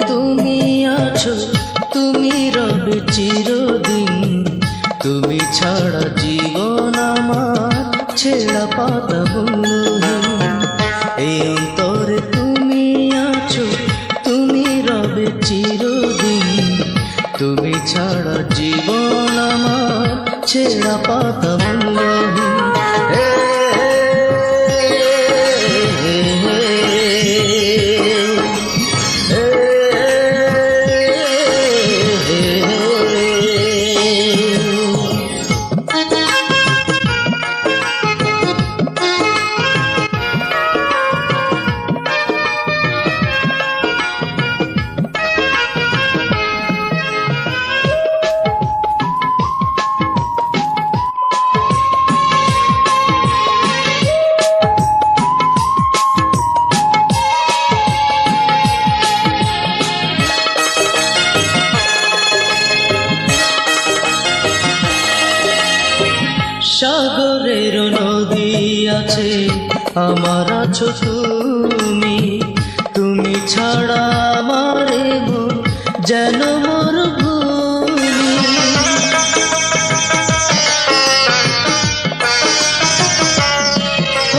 তুমি আছো, তুমি রবে চিরদিন, তুমি ছাড়া জীবন আমার ছেঁড়া পাতা বন্ধুহীন। এই অন্তরে তুমি আছো, তুমি রবে চিরদিন, তুমি ছাড়া জীবন আমার ছেঁড়া পাতা বন্ধুহীন। সাগরের নদী আছে, আমার আছো তুমি, তুমি ছাড়া আমার মন যেন মরুভূমি।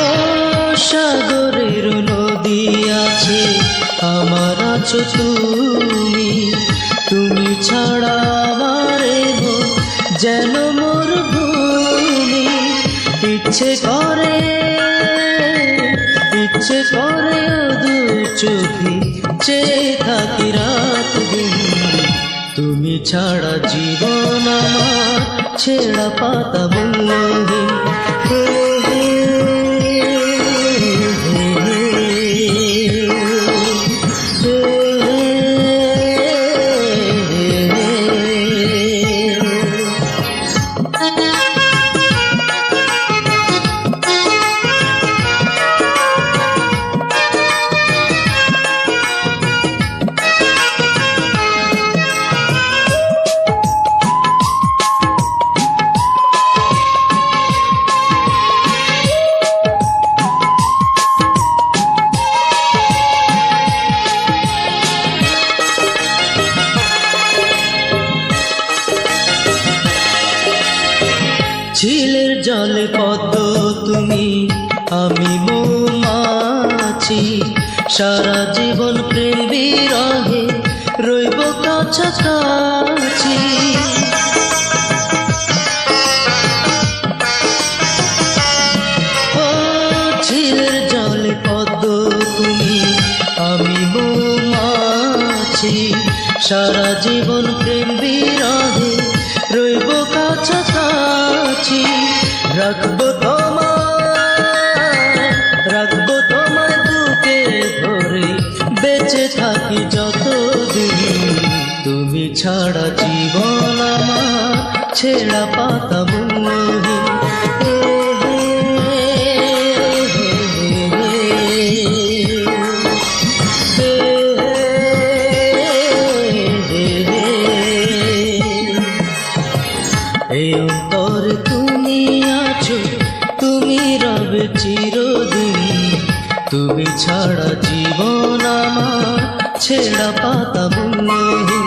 ও সাগরের নদী আছে, আমার আছো তুমি, তুমি ছাড়া আমার মন যেন মরুভূমি। ইচ্ছে করে দু চোখে চেয়ে থাকি রাত দিন, তুমি ছাড়া জীবন আমার ছেঁড়া পাতা বন্ধুহীন। ঝিলের জলে পদ্ম তুমি, আমি মৌমাছি, সারা জীবন প্রেম বিরহে রইব কাছাকাছি। ও ঝিলের জলে পদ্ম তুমি, আমি মৌমাছি, সারা জীবন প্রেম বিরহে রইব কাছাকাছি। রাখবো তোমায় বুকে ধরে, বেঁচে থাকি যতদিন, তুমি ছাড়া জীবন আমার ছেঁড়া পাতা বন্ধুহীন। এই অন্তরে তুমি আছো, তুমি রবে চিরদিন, তুমি ছাড়া জীবন আমার ছেঁড়া পাতা বন্ধুহীন।